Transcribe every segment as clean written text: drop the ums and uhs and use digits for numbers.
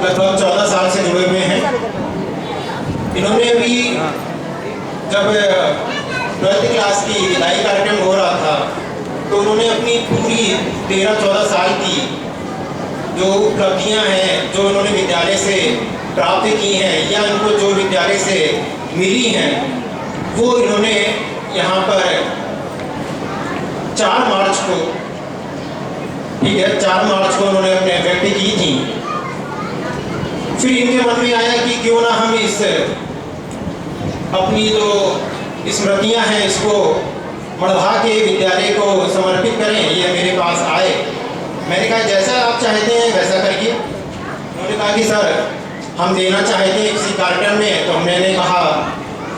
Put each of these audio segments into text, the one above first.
लगभग 14 साल से जुड़े हुए हैं। इन्होंने भी जब 12वीं क्लास की विदाई कार्यक्रम हो रहा था तो उन्होंने अपनी पूरी 13-14 साल की जो उपलब्धियां हैं, जो उन्होंने विद्यालय से प्राप्त की हैं या उनको जो विद्यालय से मिली हैं, वो इन्होंने यहाँ पर 4 मार्च को, ठीक है, 4 मार्च को उन्होंने अपने व्यक्त की थी। फिर इनके मन में आया कि क्यों ना हम इस अपनी जो स्मृतियां हैं इसको मढ़वा के विद्यालय को समर्पित करें। ये मेरे पास आए, मैंने कहा जैसा आप चाहते हैं वैसा करिए। उन्होंने कहा कि सर हम देना चाहते हैं किसी कार्यक्रम में, तो मैंने कहा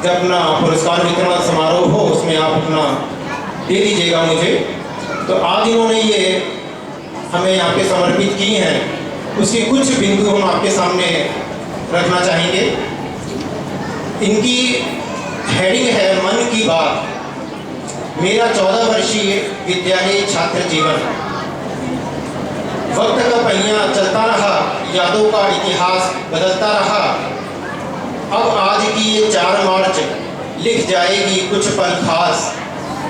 जब अपना पुरस्कार वितरण समारोह हो उसमें आप अपना दे दीजिएगा मुझे। तो आज इन्होंने ये हमें यहाँ पे समर्पित की हैं, उसके कुछ बिंदु हम आपके सामने रखना चाहेंगे। इनकी हेडिंग है मन की बात, मेरा 14 वर्षीय विद्यालय छात्र जीवन। वक्त का पहिया चलता रहा, यादों का इतिहास बदलता रहा। अब आज की ये 4 मार्च लिख जाएगी कुछ पल खास।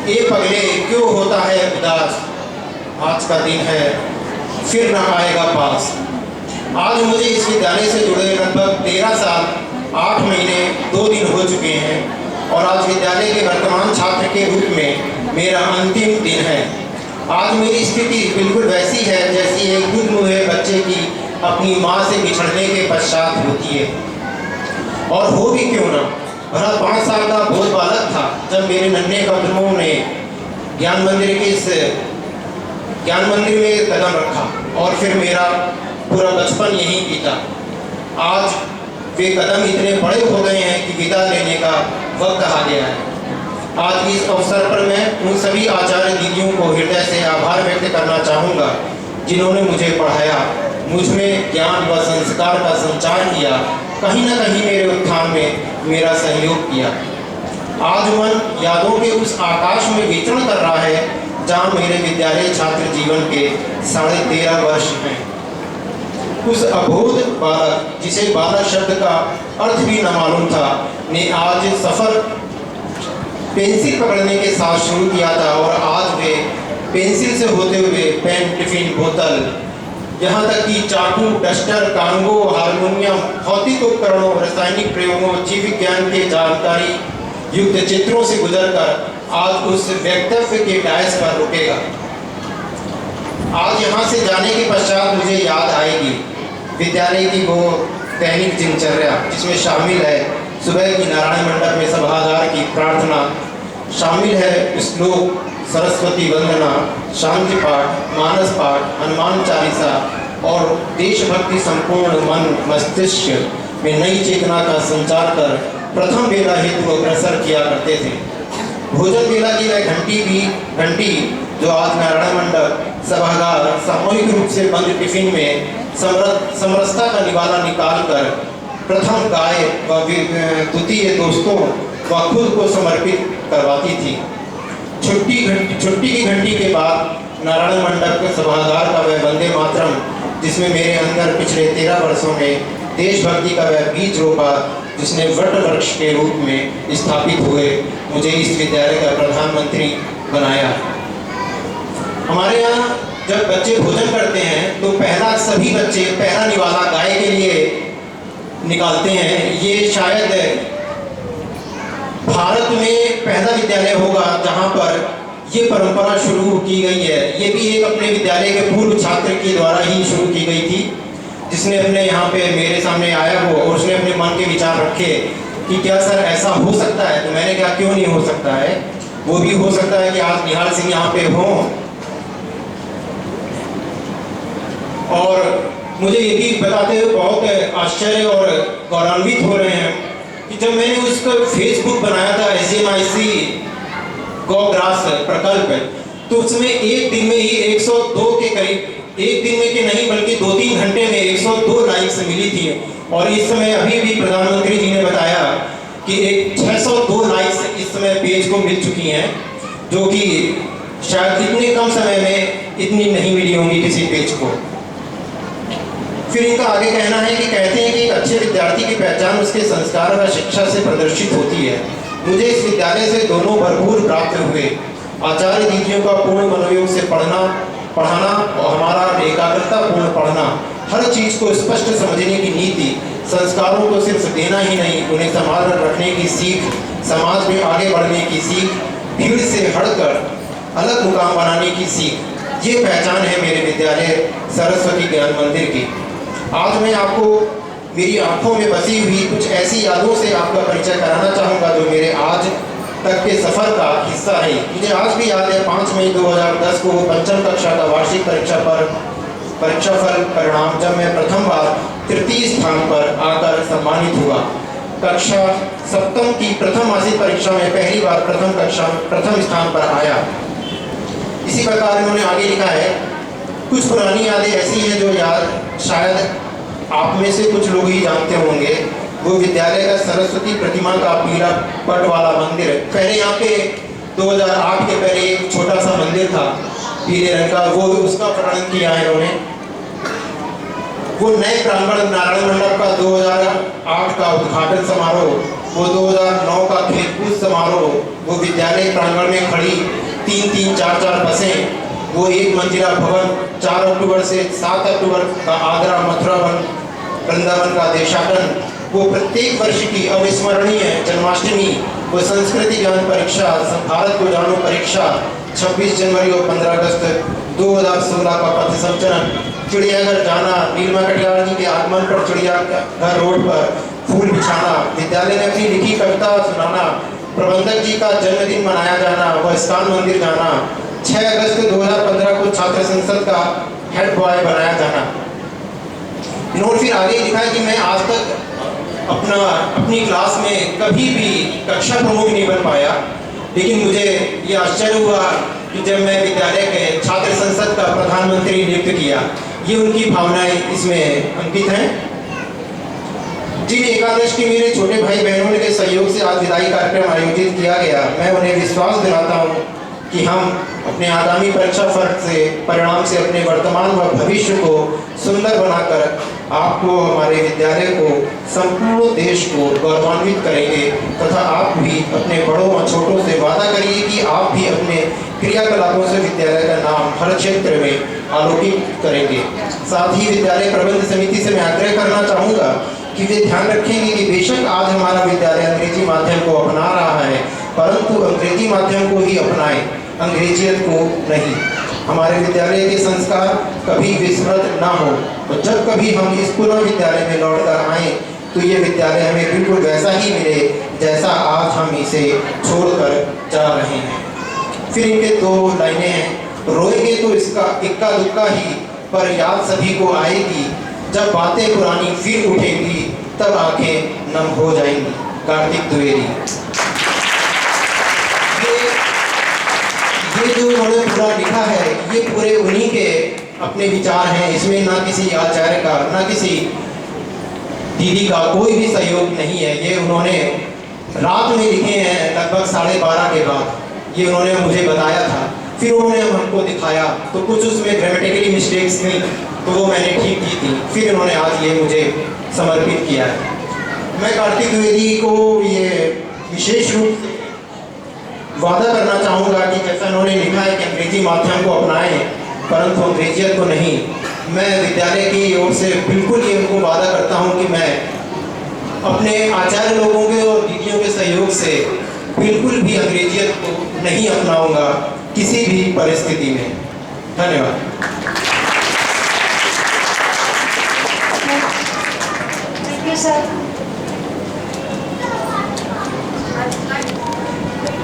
ए पगले क्यों होता है उदास, आज का दिन है फिर न आएगा पास। आज मुझे इस विद्यालय से जुड़े लगभग 13 साल 8 महीने 2 दिन हो चुके हैं और आज विद्यालय के वर्तमान छात्र के रूप में मेरा अंतिम दिन है। आज मेरी स्थिति बिल्कुल वैसी है जैसी एक दूध मुहे बच्चे की अपनी माँ से बिछड़ने के पश्चात होती है। और हो भी क्यों ना, भला 5 साल का बहुत बालक था जब मेरे नन्हे कदमों ने ज्ञान मंदिर में कदम रखा और फिर मेरा पूरा बचपन यहीं बीता। आज वे कदम इतने बड़े हो गए हैं कि विदा लेने का वक्त आ गया है। आज इस अवसर पर मैं उन सभी आचार्य दीदियों को हृदय से आभार व्यक्त करना चाहूँगा जिन्होंने मुझे पढ़ाया, मुझमें ज्ञान व संस्कार का संचार किया, कहीं न कहीं मेरे उत्थान में मेरा सहयोग किया। आज मन यादों के उस आकाश में विचरण कर रहा है जहाँ मेरे विद्यालय छात्र जीवन के 13.5 वर्ष हैं। उस अबोध बालक जिसे बालक शब्द का अर्थ भी न मालूम था ने आज सफ़र पेंसिल पकड़ने के साथ शुरू किया था और आज वे पेंसिल से होते हुए पेन, टिफिन, बोतल, यहाँ तक कि चाकू, डस्टर, कांगो, हारमोनियम, भौतिक उपकरणों, रासायनिक प्रयोगों, जीव विज्ञान के जानकारी युक्त चित्रों से गुजरकर आज उस वक्तव्य के डायस पर रुकेगा। आज यहाँ से जाने के पश्चात मुझे याद आएगी विद्यालय की वो दैनिक दिनचर्या जिसमें शामिल है सुबह की नारायण मंडप में सभागार की प्रार्थना, शामिल है श्लोक, सरस्वती वंदना, शांति पाठ, मानस पाठ, हनुमान चालीसा और देशभक्ति संपूर्ण मन मस्तिष्क में नई चेतना का संचार कर प्रथम वेला हेतु अग्रसर किया करते थे। भोजन वेला की वह घंटी जो आज नारायण मंडप सभागार सामूहिक रूप से बंद टिफिन में समरसता का निवाला निकाल कर प्रथम गाय व द्वितीय दोस्तों व खुद को समर्पित करवाती थी। छुट्टी की घंटी के बाद नारायण मंडप के सभागार का वह वंदे मातरम जिसमें मेरे अंदर पिछले 13 वर्षों में देशभक्ति का वह बीज रोपा, जिसने वट वृक्ष के रूप में स्थापित हुए मुझे इस विद्यालय का प्रधानमंत्री बनाया। हमारे यहाँ जब बच्चे भोजन करते हैं तो सभी बच्चे पहला निवाला गाय के लिए निकालते हैं। ये शायद भारत में पहला विद्यालय होगा जहाँ पर ये परंपरा शुरू की गई है। ये भी एक अपने विद्यालय के पूर्व छात्र के द्वारा ही शुरू की गई थी, जिसने अपने यहाँ पे मेरे सामने आया हो और उसने अपने मन के विचार रखे कि क्या सर ऐसा हो सकता है। तो मैंने कहा क्यों नहीं हो सकता है, वो भी हो सकता है कि आज निहाल सिंह यहाँ पे हों। और मुझे ये भी बताते हुए बहुत आश्चर्य और गौरवान्वित हो रहे हैं कि जब मैंने उसका फेसबुक बनाया था SMIC गौग्रास प्रकल्प, तो उसमें एक दिन में ही 102 के करीब, एक दिन में के नहीं बल्कि 2-3 घंटे में 102 लाइक्स मिली थी। और इस समय अभी भी प्रधानमंत्री जी ने बताया कि एक 602 लाइक्स इस समय पेज को मिल चुकी हैं, जो कि शायद इतने कम समय में इतनी नहीं मिली होंगी किसी पेज को। फिर इनका आगे कहना है कि कहते हैं कि एक अच्छे विद्यार्थी की पहचान उसके संस्कार व शिक्षा से प्रदर्शित होती है। मुझे इस विद्यालय से दोनों भरपूर प्राप्त हुए, आचार्य दीदियों का पूर्ण मनोयोग से पढ़ाना और हमारा एकाग्रता पूर्ण पढ़ना, हर चीज़ को स्पष्ट समझने की नीति, संस्कारों को सिर्फ देना ही नहीं उन्हें संभाल रखने की सीख, समाज में आगे बढ़ने की सीख, भीड़ से हटकर अलग मुकाम बनाने की सीख, ये पहचान है मेरे विद्यालय सरस्वती ज्ञान मंदिर की। आज मैं आपको मेरी आंखों में बसी हुई कुछ ऐसी यादों से आपका परिचय कराना चाहूँगा जो मेरे आज तक के सफ़र का हिस्सा है। मुझे आज भी याद है 5 मई 2010 को पंचम कक्षा का वार्षिक परीक्षाफल परिणाम जब मैं प्रथम बार तृतीय स्थान पर आकर सम्मानित हुआ। कक्षा सप्तम की प्रथम मासिक परीक्षा में पहली बार प्रथम स्थान पर आया। इसी प्रकार इन्होंने आगे लिखा है, कुछ पुरानी यादें ऐसी हैं जो शायद आप में से कुछ लोग ही जानते होंगे। वो विद्यालय का सरस्वती प्रतिमा का पीला पट वाला मंदिर, पहले यहाँ पे 2008 के पहले एक छोटा सा मंदिर था पीले रंग का, वो उसका प्रणयन किया है इन्होंने। वो नए प्रांगण नारायण मंडप का 2008 का उद्घाटन समारोह, वो 2009 का खेलकूद समारोह, वो विद्यालय प्रांगण में खड़ी 3-3, 4-4 बसें, वो एक मंजिला भवन, 4 अक्टूबर से 7 अक्टूबर का आगरा मथुरा वृंदावन का देशाटन, वो प्रत्येक वर्ष की अविस्मरणीय जन्माष्टमी, वो संस्कृति ज्ञान परीक्षा, भारत को जानो परीक्षा, 26 जनवरी और 15 अगस्त 2016 का पथ संचलन, चिड़ियाघर जाना, नीलमा कटियार जी के आगमन पर चिड़ियाघर रोड पर फूल बिछाना, विद्यालय में अपनी लिखी कविता सुनाना, प्रबंधक जी का जन्मदिन मनाया जाना, वह इस्कान मंदिर जाना, 6 अगस्त 2015 को छात्र संसद का हेड बॉय बनाया जाना। इन्होंने फिर आगे लिखा है कि मैं आज तक अपनी क्लास में कभी भी कक्षा प्रमुख नहीं बन पाया, लेकिन मुझे ये आश्चर्य हुआ कि जब मैं विद्यालय के छात्र संसद का प्रधानमंत्री नियुक्त किया। ये उनकी भावनाएं इसमें अंकित हैं। जिन एकादश के मेरे छोटे भाई बहनों के सहयोग से आज विदाई कार्यक्रम आयोजित किया गया, मैं उन्हें विश्वास दिलाता हूँ कि हम अपने आगामी परीक्षा परिणाम से अपने वर्तमान व भविष्य को सुंदर बनाकर आपको, हमारे विद्यालय को, संपूर्ण देश को गौरवान्वित करेंगे तथा आप भी अपने बड़ों व छोटों से वादा करिए कि आप भी अपने क्रियाकलापों से विद्यालय का नाम हर क्षेत्र में आलोकित करेंगे। साथ ही विद्यालय प्रबंध समिति से मैं आग्रह करना चाहूँगा कि वे ध्यान रखेंगे कि बेशक आज हमारा विद्यालय अंग्रेजी माध्यम को अपना रहा है, परंतु अंग्रेजी माध्यम को ही अपनाएं, अंग्रेजियत को नहीं। हमारे विद्यालय के संस्कार कभी विस्मृत ना हो, और जब कभी हम इस पुनः विद्यालय में लौटकर आएँ तो ये विद्यालय हमें बिल्कुल वैसा ही मिले जैसा आज हम इसे छोड़कर जा रहे हैं। फिर इनके 2 लाइनें हैं, रोएंगे तो इसका इक्का दुक्का ही, पर याद सभी को आएगी, जब बातें पुरानी फिर उठेंगी तब आंखें नम हो जाएंगी। कार्तिक द्विवेदी। ये जो उन्होंने पूरा लिखा है, ये पूरे उन्हीं के अपने विचार हैं। इसमें ना किसी आचार्य का, ना किसी दीदी का कोई भी सहयोग नहीं है। ये उन्होंने रात में लिखे हैं, लगभग 12:30 के बाद। ये उन्होंने मुझे बताया था, फिर उन्होंने हमको दिखाया, तो कुछ उसमें ग्रामेटिकली मिस्टेक्स थी तो वो मैंने ठीक की थी, फिर उन्होंने आज ये मुझे समर्पित किया है। मैं कार्तिक द्विवेदी को ये विशेष रूप से वादा करना चाहूँगा कि जैसा उन्होंने लिखा है कि अंग्रेजी माध्यम को अपनाएं परंतु अंग्रेजियत को नहीं। मैं विद्यालय की ओर से बिल्कुल ये उनको वादा करता हूँ कि मैं अपने आचार्य लोगों के और दीदियों के सहयोग से बिल्कुल भी अंग्रेजियत को नहीं अपनाऊंगा किसी भी परिस्थिति में। धन्यवाद। Thank you, sir.